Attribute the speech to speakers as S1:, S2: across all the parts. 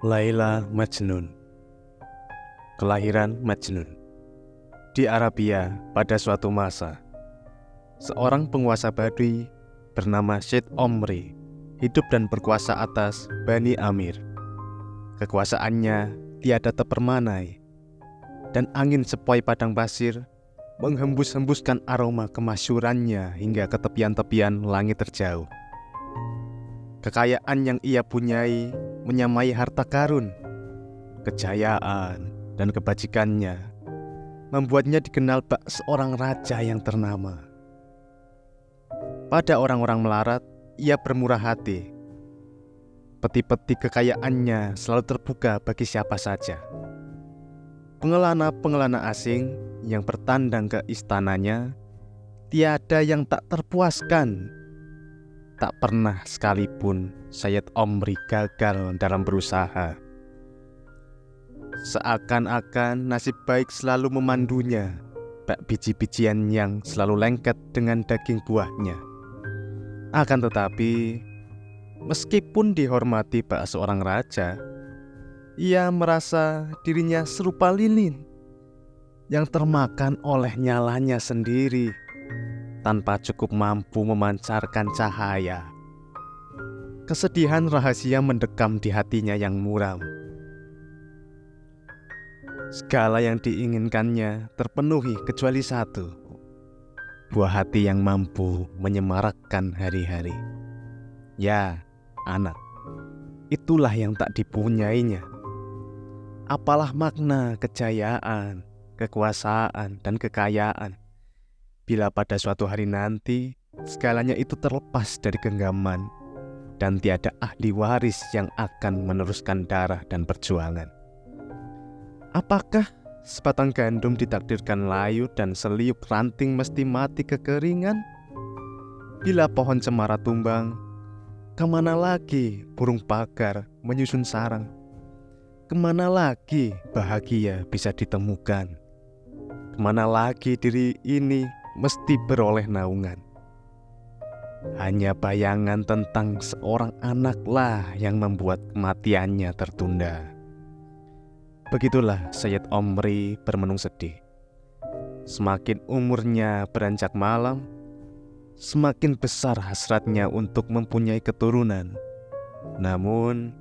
S1: Laila Majnun. Kelahiran Majnun. Di Arabia pada suatu masa, seorang penguasa Badui bernama Syed Omri hidup dan berkuasa atas Bani Amir. Kekuasaannya tiada terpermanai, dan angin sepoi padang pasir menghembus-hembuskan aroma kemasyurannya hingga ke tepian-tepian langit terjauh. Kekayaan yang ia punyai menyamai harta karun, kejayaan, dan kebajikannya membuatnya dikenal bak seorang raja yang ternama. Pada orang-orang melarat, ia bermurah hati. Peti-peti kekayaannya selalu terbuka bagi siapa saja. Pengelana-pengelana asing yang bertandang ke istananya tiada yang tak terpuaskan. Tak pernah sekalipun Syed Omri gagal dalam berusaha. Seakan-akan nasib baik selalu memandunya, bak biji-bijian yang selalu lengket dengan daging buahnya. Akan tetapi, meskipun dihormati bak seorang raja, ia merasa dirinya serupa lilin yang termakan oleh nyalanya sendiri, tanpa cukup mampu memancarkan cahaya. Kesedihan rahasia mendekam di hatinya yang muram. Segala yang diinginkannya terpenuhi kecuali satu, buah hati yang mampu menyemarakkan hari-hari. Ya, anak, itulah yang tak dipunyainya. Apalah makna kejayaan, kekuasaan, dan kekayaan bila pada suatu hari nanti segalanya itu terlepas dari genggaman dan tiada ahli waris yang akan meneruskan darah dan perjuangan? Apakah sebatang gandum ditakdirkan layu dan seliup ranting mesti mati kekeringan? Bila pohon cemara tumbang, kemana lagi burung pagar menyusun sarang? Kemana lagi bahagia bisa ditemukan? Kemana lagi diri ini mesti beroleh naungan? Hanya bayangan tentang seorang anaklah yang membuat kematiannya tertunda. Begitulah Syed Omri bermenung sedih. Semakin umurnya beranjak malam, semakin besar hasratnya untuk mempunyai keturunan. Namun,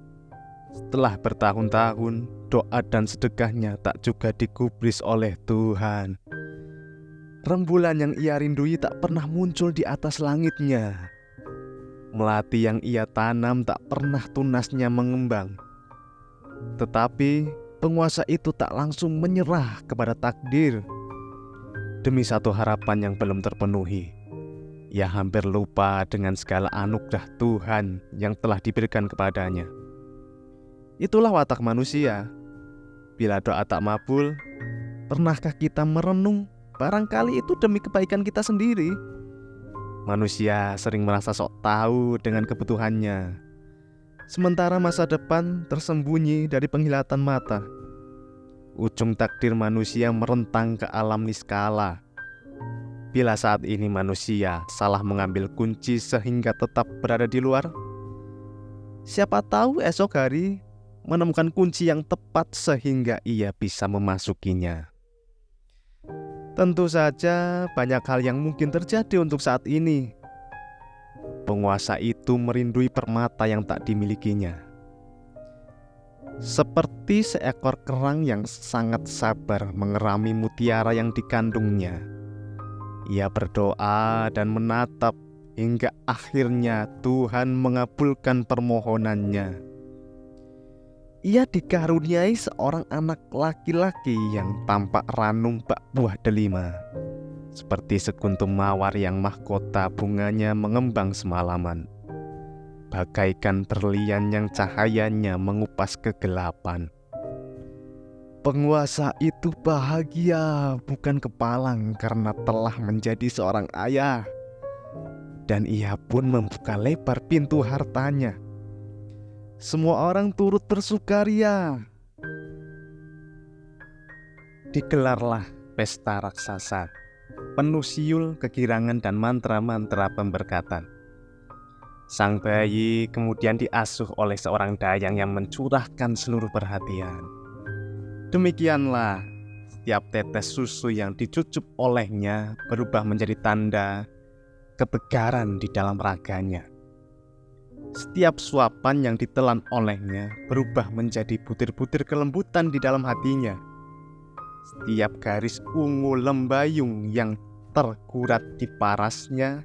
S1: setelah bertahun-tahun, doa dan sedekahnya tak juga digubris oleh Tuhan. Rembulan yang ia rindui tak pernah muncul di atas langitnya. Melati yang ia tanam tak pernah tunasnya mengembang. Tetapi penguasa itu tak langsung menyerah kepada takdir. Demi satu harapan yang belum terpenuhi, ia hampir lupa dengan segala anugerah Tuhan yang telah diberikan kepadanya. Itulah watak manusia. Bila doa tak mabul, pernahkah kita merenung? Barangkali itu demi kebaikan kita sendiri. Manusia sering merasa sok tahu dengan kebutuhannya, sementara masa depan tersembunyi dari penglihatan mata. Ujung takdir manusia merentang ke alam niskala. Bila saat ini manusia salah mengambil kunci sehingga tetap berada di luar, siapa tahu esok hari menemukan kunci yang tepat sehingga ia bisa memasukinya. Tentu saja banyak hal yang mungkin terjadi untuk saat ini. Penguasa itu merindui permata yang tak dimilikinya. Seperti seekor kerang yang sangat sabar mengerami mutiara yang dikandungnya. Ia berdoa dan menatap hingga akhirnya Tuhan mengabulkan permohonannya. Ia dikaruniai seorang anak laki-laki yang tampak ranum bak buah delima, seperti sekuntum mawar yang mahkota bunganya mengembang semalaman, bagaikan berlian yang cahayanya mengupas kegelapan. Penguasa itu bahagia bukan kepalang karena telah menjadi seorang ayah, dan ia pun membuka lebar pintu hartanya. Semua orang turut bersukaria. Digelarlah pesta raksasa, penuh siul, kegirangan, dan mantra-mantra pemberkatan. Sang bayi kemudian diasuh oleh seorang dayang yang mencurahkan seluruh perhatian. Demikianlah, setiap tetes susu yang dicucup olehnya berubah menjadi tanda ketegaran di dalam raganya. Setiap suapan yang ditelan olehnya berubah menjadi butir-butir kelembutan di dalam hatinya. Setiap garis ungu lembayung yang tergurat di parasnya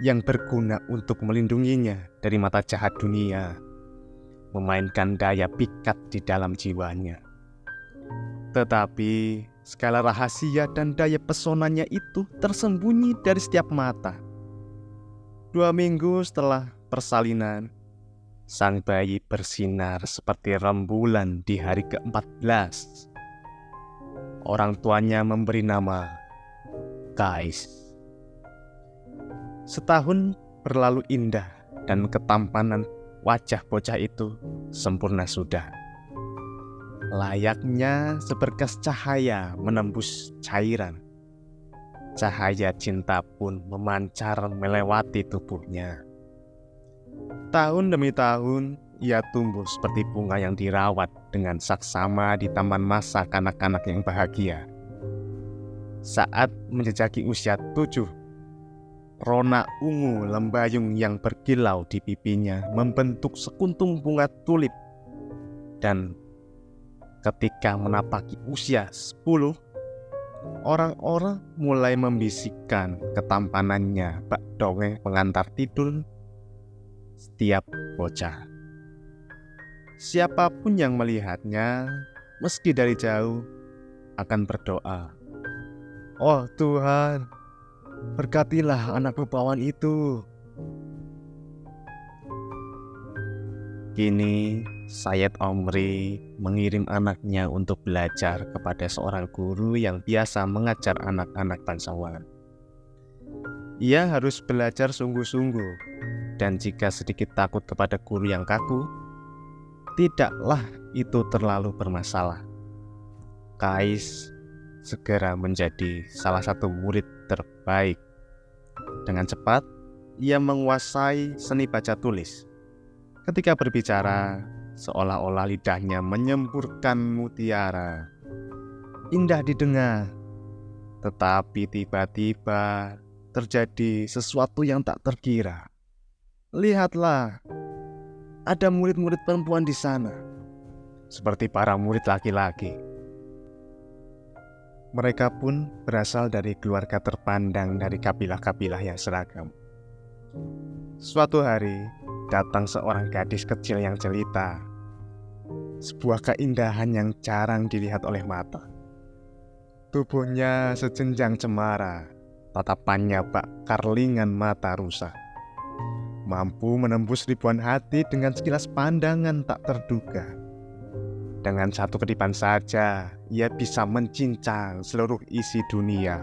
S1: yang berguna untuk melindunginya dari mata jahat dunia, memainkan daya pikat di dalam jiwanya. Tetapi segala rahasia dan daya pesonanya itu tersembunyi dari setiap mata. 2 minggu setelah persalinan, sang bayi bersinar seperti rembulan di hari ke-14. Orang tuanya memberi nama Kais. Setahun berlalu indah dan ketampanan wajah bocah itu sempurna sudah. Layaknya seberkas cahaya menembus cairan. Cahaya cinta pun memancar melewati tubuhnya. Tahun demi tahun, ia tumbuh seperti bunga yang dirawat dengan saksama di taman masa kanak-kanak yang bahagia. Saat menjejaki usia 7, rona ungu lembayung yang berkilau di pipinya membentuk sekuntum bunga tulip. Dan ketika menapaki usia 10, orang-orang mulai membisikkan ketampanannya bak dongeng pengantar tidur setiap bocah. Siapapun yang melihatnya, meski dari jauh, akan berdoa, "Oh Tuhan, berkatilah anak rupawan itu." Kini Sayyid Omri mengirim anaknya untuk belajar kepada seorang guru yang biasa mengajar anak-anak bangsawan. Ia harus belajar sungguh-sungguh, dan jika sedikit takut kepada guru yang kaku, tidaklah itu terlalu bermasalah. Kais segera menjadi salah satu murid terbaik. Dengan cepat, ia menguasai seni baca tulis. Ketika berbicara, seolah-olah lidahnya menyemburkan mutiara. Indah didengar, tetapi tiba-tiba terjadi sesuatu yang tak terkira. Lihatlah, ada murid-murid perempuan di sana, seperti para murid laki-laki. Mereka pun berasal dari keluarga terpandang dari kabilah-kabilah yang seragam. Suatu hari, datang seorang gadis kecil yang jelita. Sebuah keindahan yang jarang dilihat oleh mata. Tubuhnya sejenjang cemara, tatapannya bak karlingan mata rusa. Mampu menembus ribuan hati dengan sekilas pandangan tak terduga. Dengan satu kedipan saja, ia bisa mencincang seluruh isi dunia.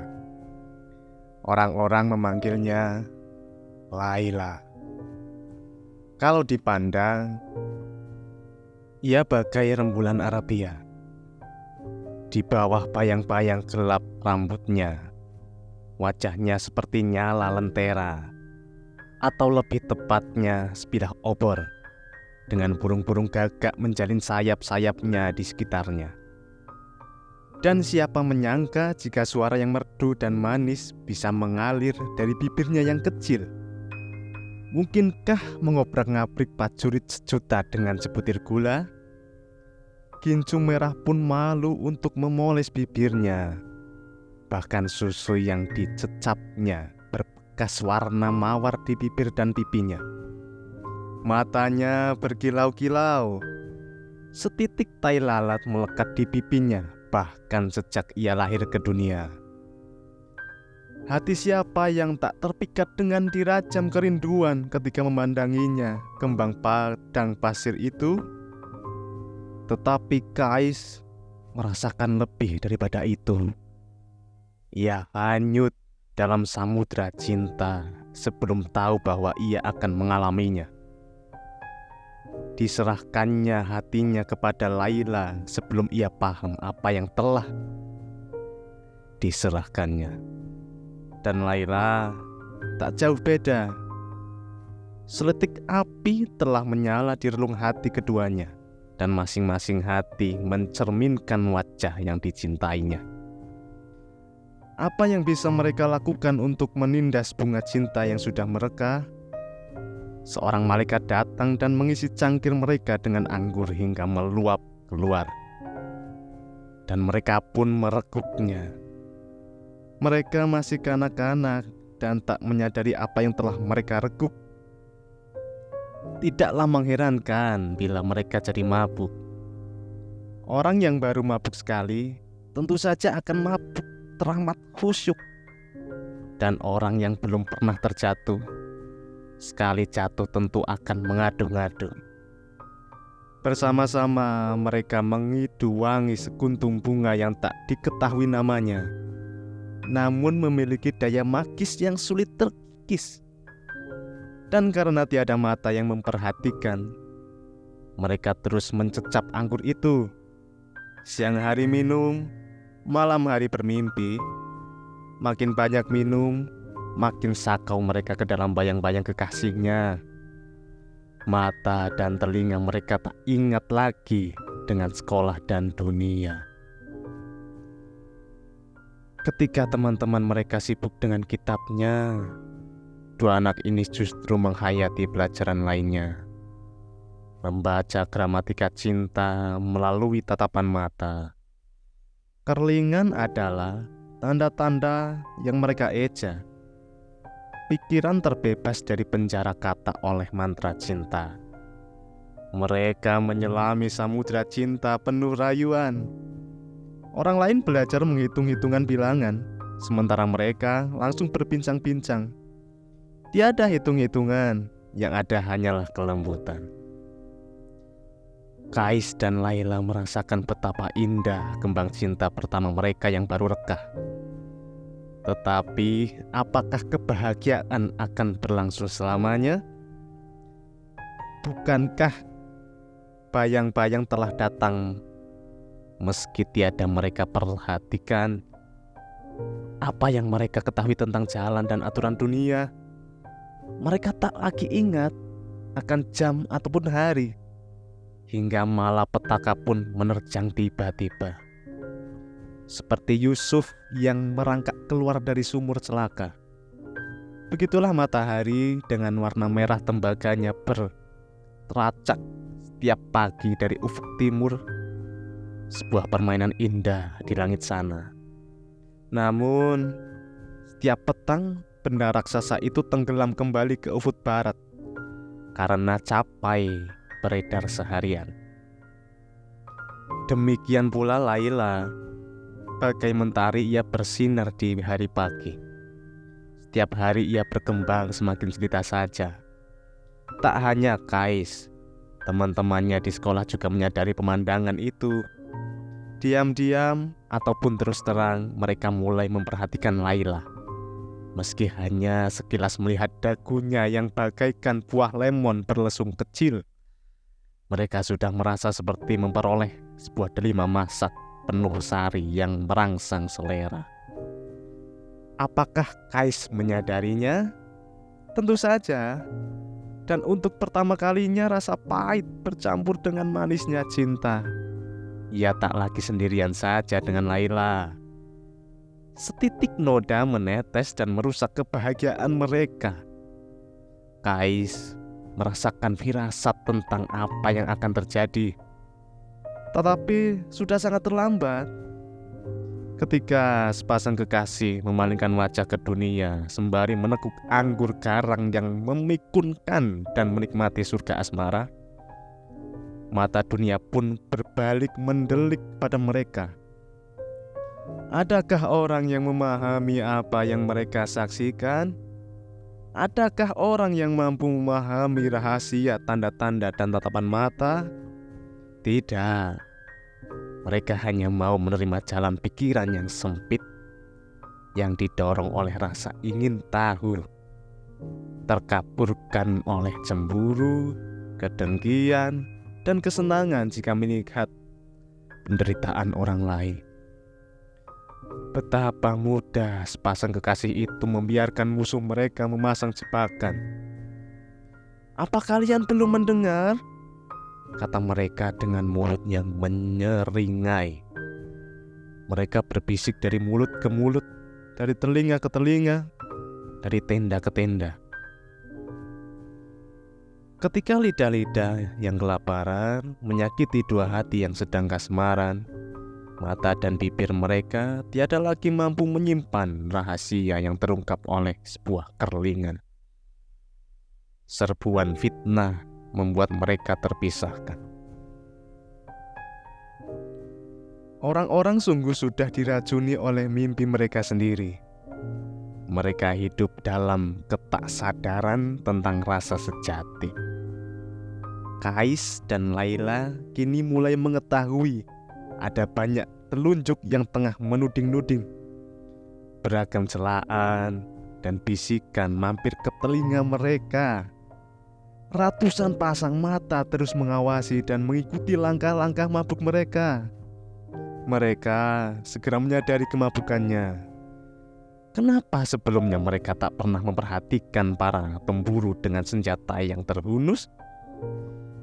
S1: Orang-orang memanggilnya Laila. Kalau dipandang, ia bagai rembulan Arabia. Di bawah bayang-bayang gelap rambutnya, wajahnya seperti nyala lentera, atau lebih tepatnya sebilah obor, dengan burung-burung gagak menjalin sayap-sayapnya di sekitarnya. Dan siapa menyangka jika suara yang merdu dan manis bisa mengalir dari bibirnya yang kecil? Mungkinkah mengobrak-ngabrik prajurit sejuta dengan sebutir gula? Gincu merah pun malu untuk memoles bibirnya. Bahkan susu yang dicecapnya berbekas warna mawar di bibir dan pipinya. Matanya berkilau-kilau. Setitik tai lalat melekat di pipinya, bahkan sejak ia lahir ke dunia. Hati siapa yang tak terpikat dengan dirajam kerinduan ketika memandanginya, kembang padang pasir itu? Tetapi Kais merasakan lebih daripada itu. Ia hanyut dalam samudra cinta sebelum tahu bahwa ia akan mengalaminya. Diserahkannya hatinya kepada Laila sebelum ia paham apa yang telah diserahkannya. Dan Laila tak jauh beda. Seletik api telah menyala di relung hati keduanya, dan masing-masing hati mencerminkan wajah yang dicintainya. Apa yang bisa mereka lakukan untuk menindas bunga cinta yang sudah mereka? Seorang malaikat datang dan mengisi cangkir mereka dengan anggur hingga meluap keluar. Dan mereka pun merekuknya. Mereka masih kanak-kanak dan tak menyadari apa yang telah mereka rekuk. Tidaklah mengherankan bila mereka jadi mabuk. Orang yang baru mabuk sekali tentu saja akan mabuk teramat khusyuk. Dan orang yang belum pernah terjatuh, sekali jatuh tentu akan mengadu-ngadu. Bersama-sama mereka mengidu-wangi sekuntum bunga yang tak diketahui namanya, namun memiliki daya magis yang sulit terkikis. Dan karena tiada mata yang memperhatikan, mereka terus mencecap anggur itu. Siang hari minum, malam hari bermimpi. Makin banyak minum, makin sakau mereka ke dalam bayang-bayang kekasihnya. Mata dan telinga mereka tak ingat lagi dengan sekolah dan dunia. Ketika teman-teman mereka sibuk dengan kitabnya, dua anak ini justru menghayati pelajaran lainnya. Membaca gramatika cinta melalui tatapan mata. Kerlingan adalah tanda-tanda yang mereka eja. Pikiran terbebas dari penjara kata oleh mantra cinta. Mereka menyelami samudra cinta penuh rayuan. Orang lain belajar menghitung-hitungan bilangan, sementara mereka langsung berbincang-bincang. Tiada hitung-hitungan, yang ada hanyalah kelembutan. Kais dan Laila merasakan betapa indah kembang cinta pertama mereka yang baru rekah. Tetapi apakah kebahagiaan akan berlangsung selamanya? Bukankah bayang-bayang telah datang meski tiada mereka perhatikan? Apa yang mereka ketahui tentang jalan dan aturan dunia? Mereka tak lagi ingat akan jam ataupun hari, hingga malapetaka pun menerjang tiba-tiba. Seperti Yusuf yang merangkak keluar dari sumur celaka. Begitulah matahari dengan warna merah tembaganya berteracak setiap pagi dari ufuk timur, sebuah permainan indah di langit sana. Namun, setiap petang benda raksasa itu tenggelam kembali ke ufuk barat karena capai beredar seharian. Demikian pula Laila, bagai mentari ia bersinar di hari pagi. Setiap hari ia berkembang semakin jelita saja. Tak hanya Kais, teman-temannya di sekolah juga menyadari pemandangan itu. Diam-diam ataupun terus terang mereka mulai memperhatikan Laila. Meski hanya sekilas melihat dagunya yang bagaikan buah lemon berlesung kecil, mereka sudah merasa seperti memperoleh sebuah delima masak penuh sari yang merangsang selera. Apakah Kais menyadarinya? Tentu saja. Dan untuk pertama kalinya rasa pahit bercampur dengan manisnya cinta. Ia tak lagi sendirian saja dengan Laila. Setitik noda menetes dan merusak kebahagiaan mereka. Kais merasakan firasat tentang apa yang akan terjadi. Tetapi sudah sangat terlambat. Ketika sepasang kekasih memalingkan wajah ke dunia sembari meneguk anggur karang yang memikunkan dan menikmati surga asmara, mata dunia pun berbalik mendelik pada mereka. Adakah orang yang memahami apa yang mereka saksikan? Adakah orang yang mampu memahami rahasia tanda-tanda dan tatapan mata? Tidak. Mereka hanya mau menerima jalan pikiran yang sempit, yang didorong oleh rasa ingin tahu, terkaburkan oleh cemburu, kedengkian, dan kesenangan jika melihat penderitaan orang lain. Betapa mudah sepasang kekasih itu membiarkan musuh mereka memasang jebakan. Apa kalian belum mendengar? Kata mereka dengan mulut yang menyeringai. Mereka berbisik dari mulut ke mulut, dari telinga ke telinga, dari tenda ke tenda. Ketika lidah-lidah yang kelaparan menyakiti dua hati yang sedang kasmaran, mata dan bibir mereka tiada lagi mampu menyimpan rahasia yang terungkap oleh sebuah kerlingan. Serbuan fitnah membuat mereka terpisahkan. Orang-orang sungguh sudah diracuni oleh mimpi mereka sendiri. Mereka hidup dalam ketaksadaran tentang rasa sejati. Kais dan Laila kini mulai mengetahui ada banyak telunjuk yang tengah menuding-nuding. Beragam celaan dan bisikan mampir ke telinga mereka. Ratusan pasang mata terus mengawasi dan mengikuti langkah-langkah mabuk mereka. Mereka segera menyadari kemabukannya. Kenapa sebelumnya mereka tak pernah memperhatikan para pemburu dengan senjata yang terhunus?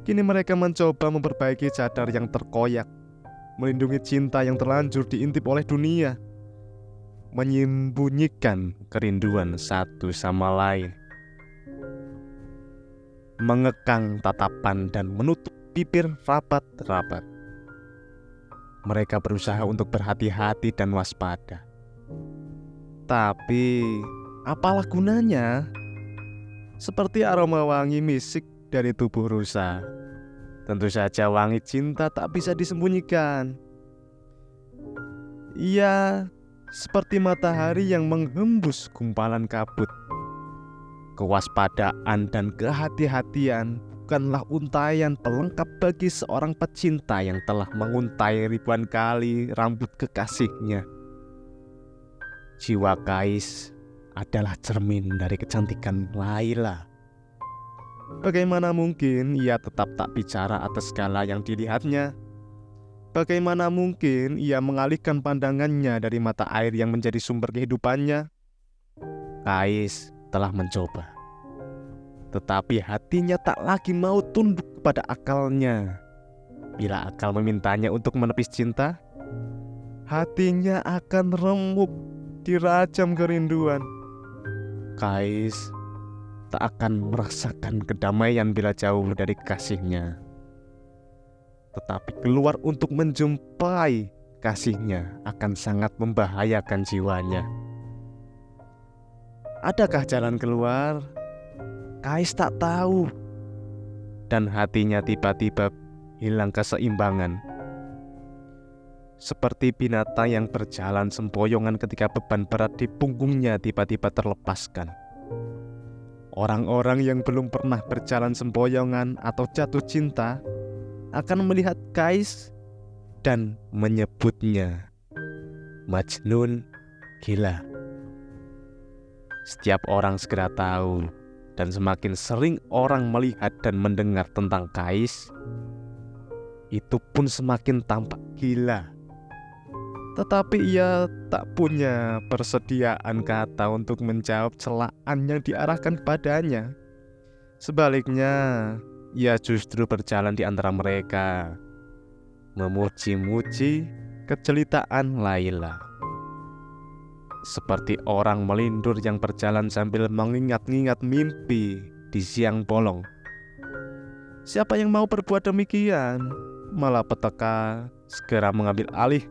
S1: Kini mereka mencoba memperbaiki cadar yang terkoyak, melindungi cinta yang terlanjur diintip oleh dunia, menyembunyikan kerinduan satu sama lain, mengekang tatapan dan menutup bibir rapat-rapat. Mereka berusaha untuk berhati-hati dan waspada. Tapi, apalah gunanya? Seperti aroma wangi misik dari tubuh rusa. Tentu saja wangi cinta tak bisa disembunyikan. Ia seperti matahari yang menghembus gumpalan kabut. Kewaspadaan dan kehati-hatian bukanlah untaian pelengkap bagi seorang pecinta yang telah menguntai ribuan kali rambut kekasihnya. Jiwa Kais adalah cermin dari kecantikan Laila. Bagaimana mungkin ia tetap tak bicara atas segala yang dilihatnya? Bagaimana mungkin ia mengalihkan pandangannya dari mata air yang menjadi sumber kehidupannya? Kais telah mencoba, tetapi hatinya tak lagi mau tunduk kepada akalnya. Bila akal memintanya untuk menepis cinta, hatinya akan remuk dirajam kerinduan. Kais tak akan merasakan kedamaian bila jauh dari kasihnya, tetapi keluar untuk menjumpai kasihnya akan sangat membahayakan jiwanya. Adakah jalan keluar? Kais tak tahu, dan hatinya tiba-tiba hilang keseimbangan. Seperti binatang yang berjalan sempoyongan ketika beban berat di punggungnya tiba-tiba terlepaskan. Orang-orang yang belum pernah berjalan sempoyongan atau jatuh cinta akan melihat Kais dan menyebutnya Majnun gila. Setiap orang segera tahu, dan semakin sering orang melihat dan mendengar tentang Kais, itu pun semakin tampak gila. Tetapi ia tak punya persediaan kata untuk menjawab celaan yang diarahkan kepadanya. Sebaliknya, ia justru berjalan di antara mereka, memuji-muji kecelitaan Laila. Seperti orang melindur yang berjalan sambil mengingat-ingat mimpi di siang bolong. Siapa yang mau berbuat demikian? Malah petaka segera mengambil alih.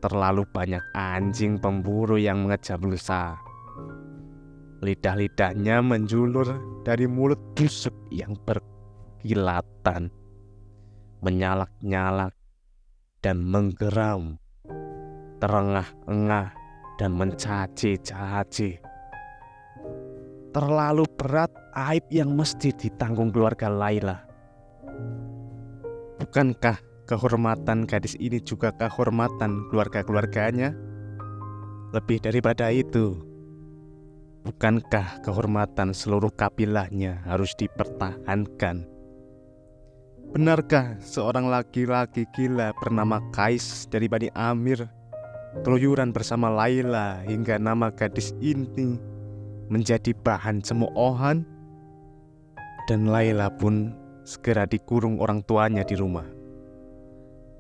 S1: Terlalu banyak anjing pemburu yang mengejar lusa. Lidah-lidahnya menjulur dari mulut busuk yang berkilatan, menyalak-nyalak dan menggeram, terengah-engah dan mencaci-caci. Terlalu berat aib yang mesti ditanggung keluarga Laila. Bukankah kehormatan gadis ini juga kehormatan keluarga-keluarganya? Lebih daripada itu, bukankah kehormatan seluruh kabilahnya harus dipertahankan? Benarkah seorang laki-laki gila bernama Kais dari Bani Amir keluyuran bersama Laila hingga nama gadis ini menjadi bahan cemoohan? Dan Laila pun segera dikurung orang tuanya di rumah.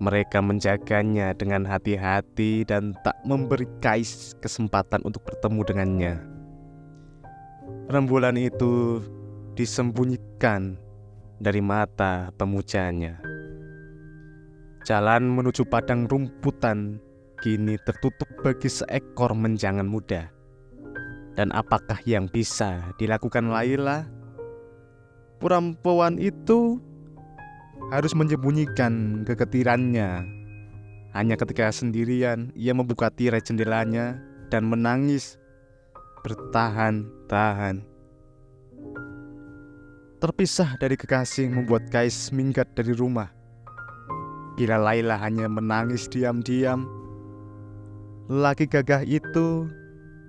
S1: Mereka menjaganya dengan hati-hati dan tak memberi Kais kesempatan untuk bertemu dengannya. Rembulan itu disembunyikan dari mata pemujanya. Jalan menuju padang rumputan kini tertutup bagi seekor menjangan muda. Dan apakah yang bisa dilakukan Laila? Perempuan itu harus menyembunyikan kegetirannya. Hanya ketika sendirian ia membuka tirai jendelanya dan menangis bertahan-tahan. Terpisah dari kekasih membuat Kais minggat dari rumah. Bila Laila hanya menangis diam-diam, lelaki gagah itu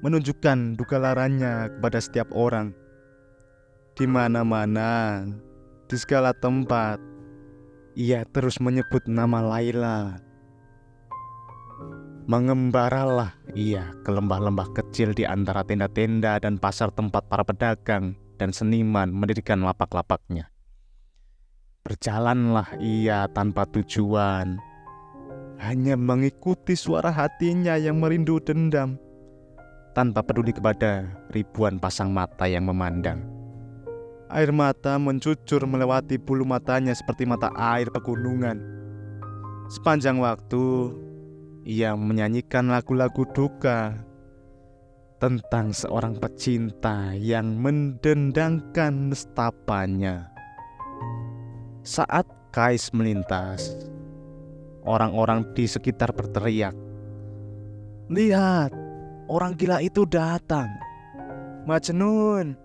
S1: menunjukkan duka laranya kepada setiap orang. Di mana-mana, di segala tempat, ia terus menyebut nama Laila. Mengembaralah ia ke lembah-lembah kecil di antara tenda-tenda dan pasar tempat para pedagang dan seniman mendirikan lapak-lapaknya. Berjalanlah ia tanpa tujuan, hanya mengikuti suara hatinya yang merindu dendam, tanpa peduli kepada ribuan pasang mata yang memandang. Air mata mencucur melewati bulu matanya seperti mata air pegunungan. Sepanjang waktu, ia menyanyikan lagu-lagu duka tentang seorang pecinta yang mendendangkan nestapanya. Saat Kais melintas, orang-orang di sekitar berteriak, "Lihat, orang gila itu datang! Majnun!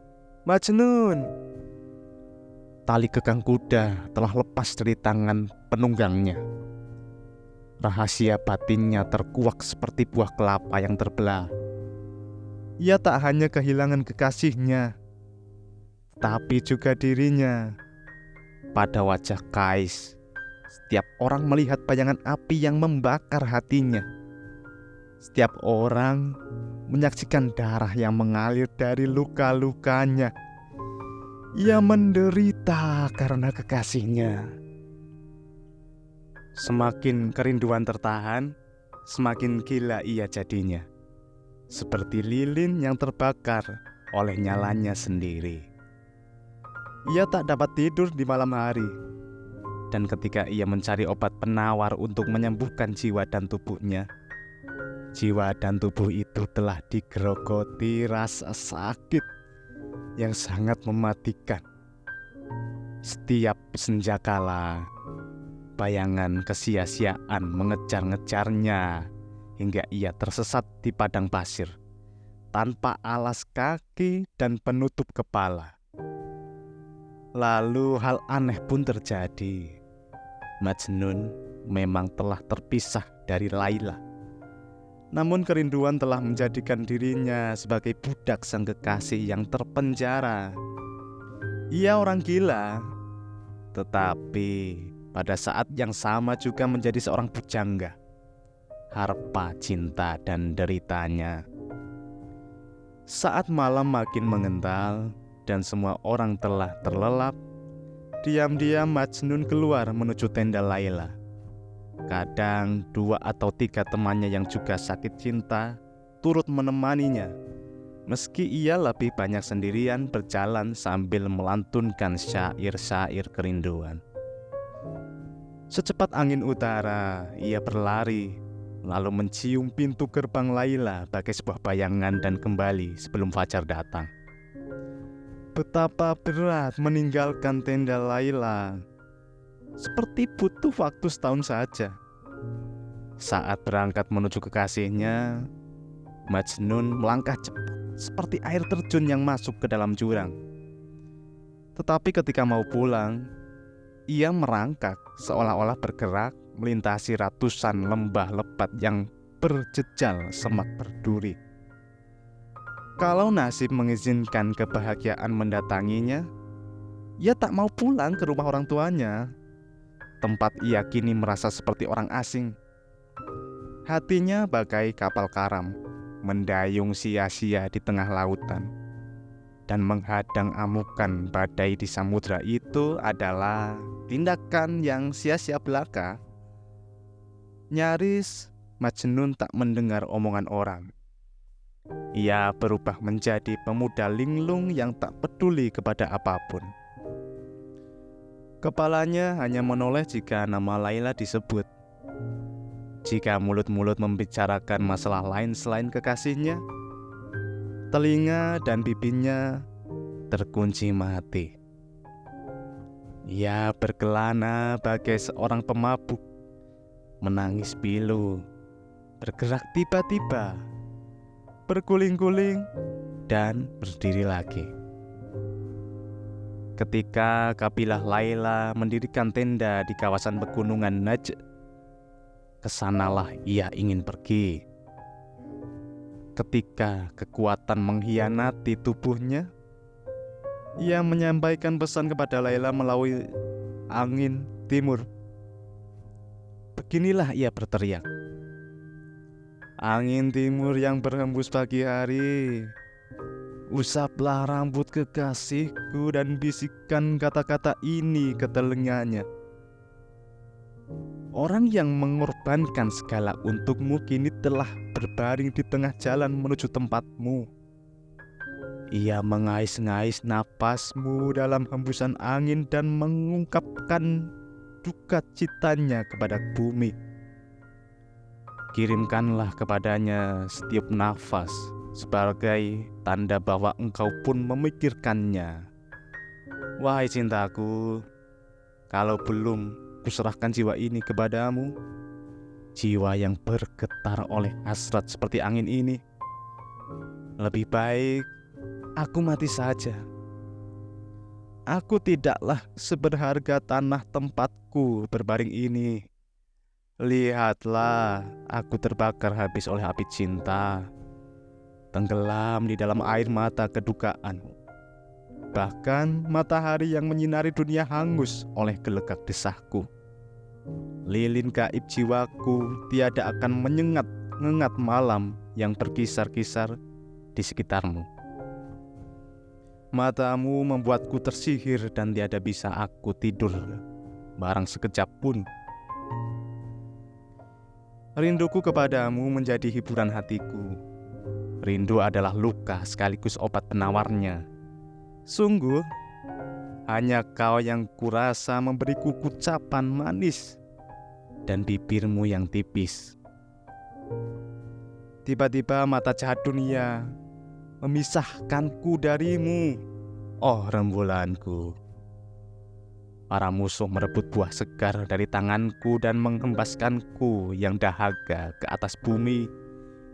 S1: Majnun!" Tali kekang kuda telah lepas dari tangan penunggangnya. Rahasia batinnya terkuak seperti buah kelapa yang terbelah. Ia tak hanya kehilangan kekasihnya, tapi juga dirinya. Pada wajah Kais, setiap orang melihat bayangan api yang membakar hatinya. Setiap orang menyaksikan darah yang mengalir dari luka-lukanya. Ia menderita karena kekasihnya. Semakin kerinduan tertahan, semakin gila ia jadinya. Seperti lilin yang terbakar oleh nyalanya sendiri. Ia tak dapat tidur di malam hari. Dan ketika ia mencari obat penawar untuk menyembuhkan jiwa dan tubuhnya, jiwa dan tubuh itu telah digerogoti rasa sakit yang sangat mematikan. Setiap senjakala, bayangan kesia-siaan mengejar-ngejarnya hingga ia tersesat di padang pasir, tanpa alas kaki dan penutup kepala. Lalu hal aneh pun terjadi. Majnun memang telah terpisah dari Laila. Namun kerinduan telah menjadikan dirinya sebagai budak sang kekasih yang terpenjara. Ia orang gila, tetapi pada saat yang sama juga menjadi seorang pujangga, harpa cinta dan deritanya. Saat malam makin mengental dan semua orang telah terlelap, diam-diam Majnun keluar menuju tenda Laila. Kadang 2 atau 3 temannya yang juga sakit cinta turut menemaninya, meski ia lebih banyak sendirian berjalan sambil melantunkan syair-syair kerinduan. Secepat angin utara, ia berlari, lalu mencium pintu gerbang Laila bagai sebuah bayangan dan kembali sebelum fajar datang. Betapa berat meninggalkan tenda Laila. Seperti butuh waktu setahun saja. Saat berangkat menuju kekasihnya, Majnun melangkah cepat seperti air terjun yang masuk ke dalam jurang. Tetapi ketika mau pulang, ia merangkak seolah-olah bergerak melintasi ratusan lembah lebat yang berjejal semak berduri. Kalau nasib mengizinkan kebahagiaan mendatanginya, ia tak mau pulang ke rumah orang tuanya. Tempat ia kini merasa seperti orang asing. Hatinya bagai kapal karam, mendayung sia-sia di tengah lautan. dan menghadang amukan badai di samudra itu adalah tindakan yang sia-sia belaka. Nyaris Majnun tak mendengar omongan orang. Ia berubah menjadi pemuda linglung yang tak peduli kepada apapun. Kepalanya hanya menoleh jika nama Laila disebut. Jika mulut-mulut membicarakan masalah lain selain kekasihnya, telinga dan bibirnya terkunci mati. Ia berkelana bagai seorang pemabuk, menangis pilu, bergerak tiba-tiba, berguling-guling, dan berdiri lagi. Ketika kabilah Laila mendirikan tenda di kawasan pegunungan Najd, kesanalah ia ingin pergi. Ketika kekuatan mengkhianati tubuhnya, ia menyampaikan pesan kepada Laila melalui angin timur. Beginilah ia berteriak. Angin timur yang berhembus pagi hari, usaplah rambut kekasihku dan bisikan kata-kata ini ke telinganya. Orang yang mengorbankan segala untukmu kini telah berbaring di tengah jalan menuju tempatmu. Ia mengais-ngais napasmu dalam hembusan angin dan mengungkapkan duka citanya kepada bumi. Kirimkanlah kepadanya setiap nafas sebagai tanda bahwa engkau pun memikirkannya. Wahai cintaku, kalau belum kuserahkan jiwa ini kepadamu, jiwa yang bergetar oleh hasrat seperti angin ini, lebih baik aku mati saja. Aku tidaklah seberharga tanah tempatku berbaring ini. Lihatlah, aku terbakar habis oleh api cinta, tenggelam di dalam air mata kedukaan. Bahkan matahari yang menyinari dunia hangus oleh gelegak desahku. Lilin gaib jiwaku tiada akan menyengat-ngengat malam yang berkisar-kisar di sekitarmu. Matamu membuatku tersihir dan tiada bisa aku tidur barang sekejap pun. Rinduku kepadamu menjadi hiburan hatiku. Rindu adalah luka sekaligus obat penawarnya. Sungguh, hanya kau yang kurasa memberiku ucapan manis dan bibirmu yang tipis. Tiba-tiba mata jahat dunia memisahkanku darimu, oh rembulanku. Para musuh merebut buah segar dari tanganku dan menghempaskanku yang dahaga ke atas bumi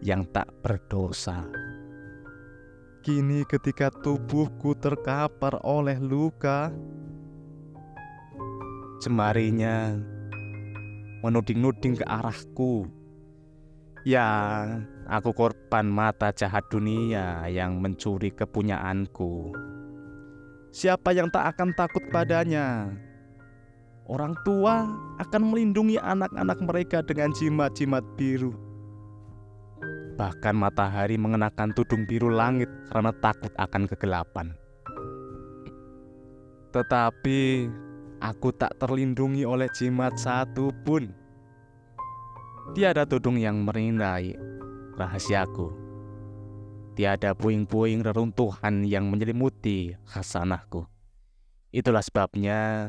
S1: yang tak berdosa. Kini ketika tubuhku terkapar oleh luka, jemarinya menuding-nuding ke arahku. Ya, aku korban mata jahat dunia yang mencuri kepunyaanku. Siapa yang tak akan takut padanya? Orang tua akan melindungi anak-anak mereka dengan jimat-jimat biru. Bahkan matahari mengenakan tudung biru langit karena takut akan kegelapan. Tetapi aku tak terlindungi oleh jimat satu pun. Tiada tudung yang merindai rahasiaku. Tiada puing-puing reruntuhan yang menyelimuti khasanahku. Itulah sebabnya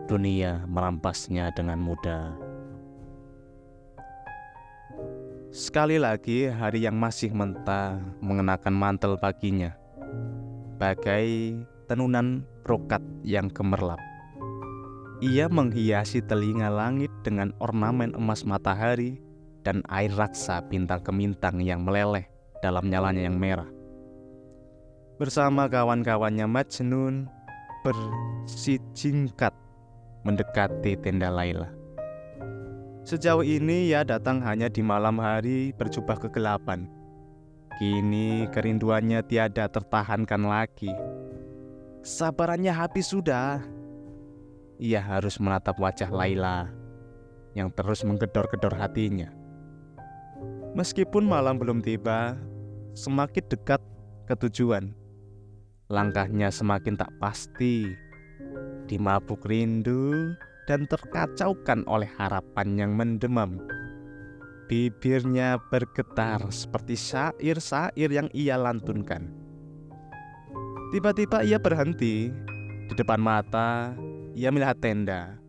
S1: dunia merampasnya dengan mudah. Sekali lagi hari yang masih mentah mengenakan mantel paginya, bagai tenunan brokat yang gemerlap. Ia menghiasi telinga langit dengan ornamen emas matahari dan air raksa bintang gemintang yang meleleh dalam nyalanya yang merah. Bersama kawan-kawannya Majnun bersijingkat mendekati tenda Laila. Sejauh ini ia datang hanya di malam hari berjubah kegelapan. Kini kerinduannya tiada tertahankan lagi. Sabarannya habis sudah. Ia harus menatap wajah Laila yang terus menggedor-gedor hatinya. Meskipun malam belum tiba, semakin dekat ke tujuan. Langkahnya semakin tak pasti, dimabuk rindu dan terkacaukan oleh harapan yang mendemam. Bibirnya bergetar seperti syair-syair yang ia lantunkan. Tiba-tiba ia berhenti. Di depan mata, ia melihat tenda.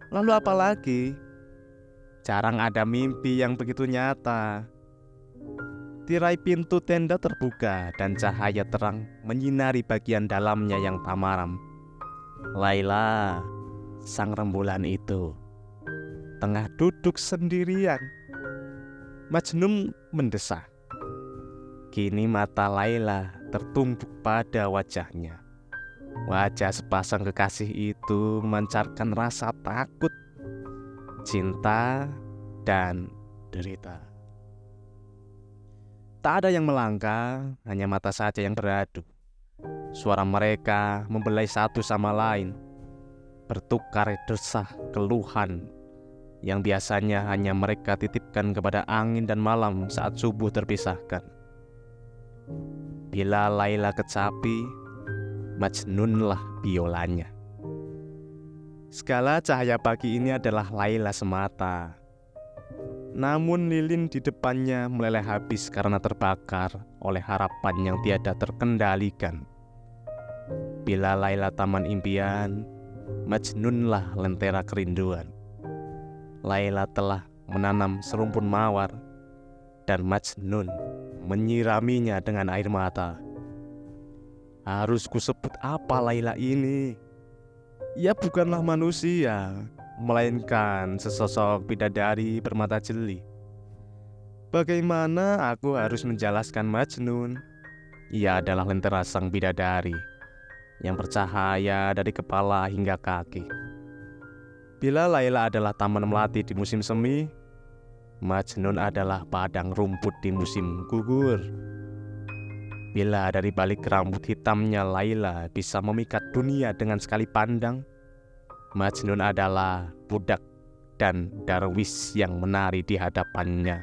S1: Lalu apa lagi? Jarang ada mimpi yang begitu nyata. Tirai pintu tenda terbuka dan cahaya terang menyinari bagian dalamnya yang tamaram. Laila, sang rembulan itu, tengah duduk sendirian. Majnun mendesah. Kini mata Laila tertumpuk pada wajahnya. Wajah sepasang kekasih itu memancarkan rasa takut, cinta, dan derita. Tak ada yang melangkah, hanya mata saja yang beradu. Suara mereka membelai satu sama lain, bertukar desah keluhan yang biasanya hanya mereka titipkan kepada angin dan malam saat subuh terpisahkan. Bila Laila kecapi, Majnunlah biolanya. Segala cahaya pagi ini adalah Laila semata. Namun lilin di depannya meleleh habis karena terbakar oleh harapan yang tiada terkendalikan. Bila Laila taman impian, Majnunlah lentera kerinduan. Laila telah menanam serumpun mawar, dan Majnun menyiraminya dengan air mata. Harus kusebut apa Laila ini? Ia bukanlah manusia, melainkan sesosok bidadari bermata jeli. Bagaimana aku harus menjelaskan Majnun? Ia adalah lentera sang bidadari yang bercahaya dari kepala hingga kaki. Bila Laila adalah taman melati di musim semi, Majnun adalah padang rumput di musim gugur. Bila dari balik rambut hitamnya Laila bisa memikat dunia dengan sekali pandang, Majnun adalah budak dan darwis yang menari di hadapannya.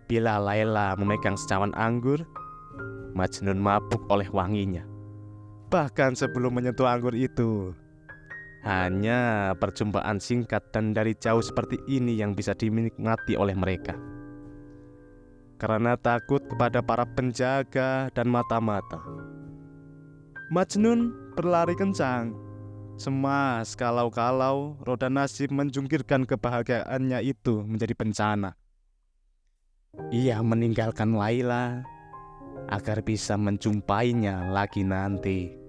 S1: Bila Laila memegang secawan anggur, Majnun mabuk oleh wanginya. Bahkan sebelum menyentuh anggur itu, hanya perjumpaan singkat dan dari jauh seperti ini yang bisa dinikmati oleh mereka. Karena takut kepada para penjaga dan mata-mata, Majnun berlari kencang. Cemas kalau-kalau roda nasib menjungkirkan kebahagiaannya itu menjadi bencana. Ia meninggalkan Laila agar bisa menjumpainya lagi nanti.